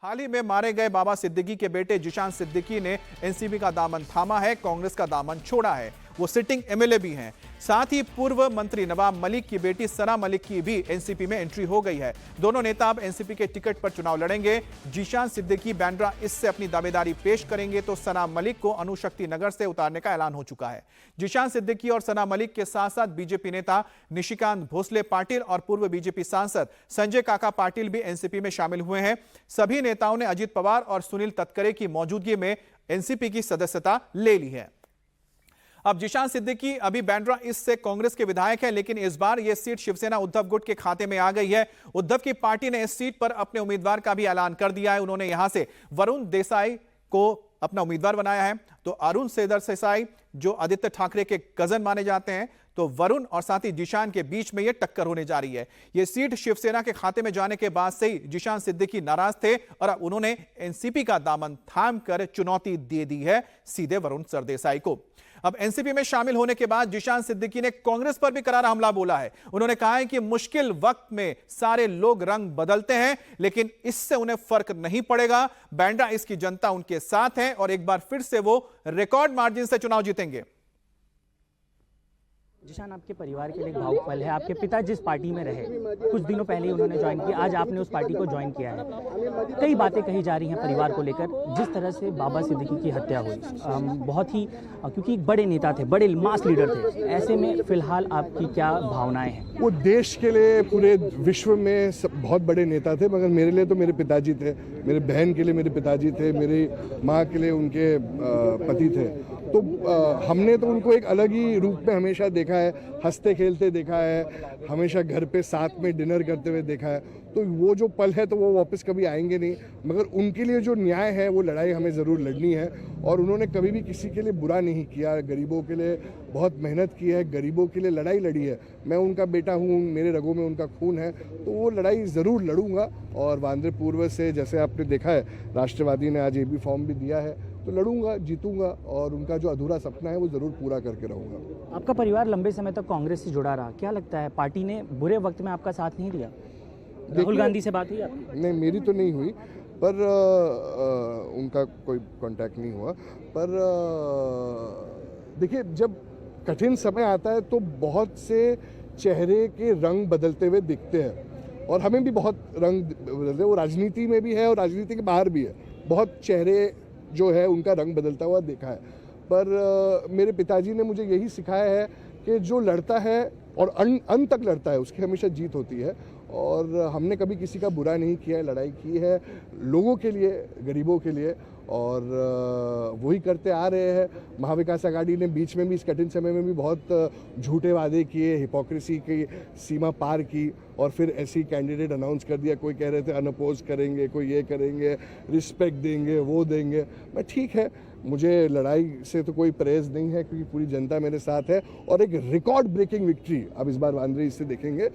हाल ही में मारे गए बाबा सिद्दीकी के बेटे जिशान सिद्दीकी ने एनसीपी का दामन थामा है, कांग्रेस का दामन छोड़ा है। वो सिटिंग एमएलए भी हैं। साथ ही पूर्व मंत्री नवाब मलिक की बेटी सना मलिक की भी एनसीपी में एंट्री हो गई है। दोनों नेता अब एनसीपी के टिकट पर चुनाव लड़ेंगे। जिशान सिद्दीकी बांद्रा इससे अपनी दावेदारी पेश करेंगे तो सना मलिक को अणुशक्ति नगर से उतारने का ऐलान हो चुका है। जिशान सिद्दीकी और सना मलिक के साथ साथ बीजेपी नेता निशिकांत भोसले पाटिल और पूर्व बीजेपी सांसद संजय काका पाटिल भी एनसीपी में शामिल हुए हैं। सभी नेताओं ने अजित पवार और सुनील तटकरे की मौजूदगी में एनसीपी की सदस्यता ले ली है। अब जिशान सिद्दीकी अभी बांद्रा ईस्ट से कांग्रेस के विधायक हैं, लेकिन इस बार यह सीट शिवसेना उद्धव गुट के खाते में आ गई है। उद्धव की पार्टी ने इस सीट पर अपने उम्मीदवार का भी ऐलान कर दिया है। उन्होंने यहां से वरुण देसाई को अपना उम्मीदवार बनाया है। तो अरुण देसाई जो आदित्य ठाकरे के कजन माने जाते हैं, तो वरुण और साथ ही जिशान के बीच में यह टक्कर होने जा रही है। यह सीट शिवसेना के खाते में जाने के बाद से ही जिशान सिद्दीकी नाराज थे और अब उन्होंने एनसीपी का दामन थाम कर चुनौती दे दी है सीधे वरुण सरदेसाई को। अब एनसीपी में शामिल होने के बाद जिशान सिद्दीकी ने कांग्रेस पर भी करारा हमला बोला है। उन्होंने कहा है कि मुश्किल वक्त में सारे लोग रंग बदलते हैं, लेकिन इससे उन्हें फर्क नहीं पड़ेगा। बांद्रा इसकी जनता उनके साथ है और एक बार फिर से वो रिकॉर्ड मार्जिन से चुनाव जीतेंगे। जिशान, आपके परिवार के लिए एक भावुक पल है। आपके पिता जिस पार्टी में रहे, कुछ दिनों पहले ही उन्होंने ज्वाइन किया, आज आपने उस पार्टी को ज्वाइन किया है। कई बातें कही जा रही हैं परिवार को लेकर, जिस तरह से बाबा सिद्दीकी की हत्या हुई, बहुत ही, क्योंकि एक बड़े नेता थे, बड़े मास लीडर थे। ऐसे में फिलहाल आपकी क्या भावनाएं हैं? वो देश के लिए, पूरे विश्व में बहुत बड़े नेता थे, मगर मेरे लिए तो मेरे पिताजी थे। मेरे बहन के लिए मेरे पिताजी थे, मेरी माँ के लिए उनके पति थे। तो हमने तो उनको एक अलग ही रूप में हमेशा देखा है, हंसते खेलते देखा है, हमेशा घर पे साथ में डिनर करते हुए देखा है। तो वो जो पल है तो वो वापस कभी आएंगे नहीं, मगर उनके लिए जो न्याय है वो लड़ाई हमें ज़रूर लड़नी है। और उन्होंने कभी भी किसी के लिए बुरा नहीं किया, गरीबों के लिए बहुत मेहनत की है, गरीबों के लिए लड़ाई लड़ी है। मैं उनका बेटा हूँ, मेरे रगों में उनका खून है, तो वो लड़ाई ज़रूर लड़ूंगा। और बांद्रा पूर्व से, जैसे आपने देखा है, राष्ट्रवादी ने आज एबी फॉर्म भी दिया है, तो लड़ूंगा, जीतूंगा और उनका जो अधूरा सपना है वो ज़रूर पूरा करके रहूंगा। आपका परिवार लंबे समय तक कांग्रेस से जुड़ा रहा, क्या लगता है पार्टी ने बुरे वक्त में आपका साथ नहीं दिया? राहुल गांधी से बात हुई आपकी? नहीं, मेरी तो नहीं हुई, पर उनका कोई कांटेक्ट नहीं हुआ। पर देखिए, जब कठिन समय आता है तो बहुत से चेहरे के रंग बदलते हुए दिखते हैं, और हमें भी बहुत रंग बदलते हैं। वो राजनीति में भी है और राजनीति के बाहर भी है। बहुत चेहरे जो है उनका रंग बदलता हुआ देखा है। पर मेरे पिताजी ने मुझे यही सिखाया है कि जो लड़ता है और अंत तक लड़ता है, उसकी हमेशा जीत होती है। और हमने कभी किसी का बुरा नहीं किया है, लड़ाई की है लोगों के लिए, गरीबों के लिए, और वही करते आ रहे हैं। महाविकास आघाड़ी ने बीच में भी, इस कठिन समय में भी बहुत झूठे वादे किए, हिपोक्रेसी की सीमा पार की, और फिर ऐसी कैंडिडेट अनाउंस कर दिया। कोई कह रहे थे अनअपोज करेंगे, कोई ये करेंगे, रिस्पेक्ट देंगे, वो देंगे। मैं ठीक है, मुझे लड़ाई से तो कोई परहेज नहीं है, क्योंकि पूरी जनता मेरे साथ है। और एक रिकॉर्ड ब्रेकिंग विक्ट्री अब इस बार बांद्रा से देखेंगे।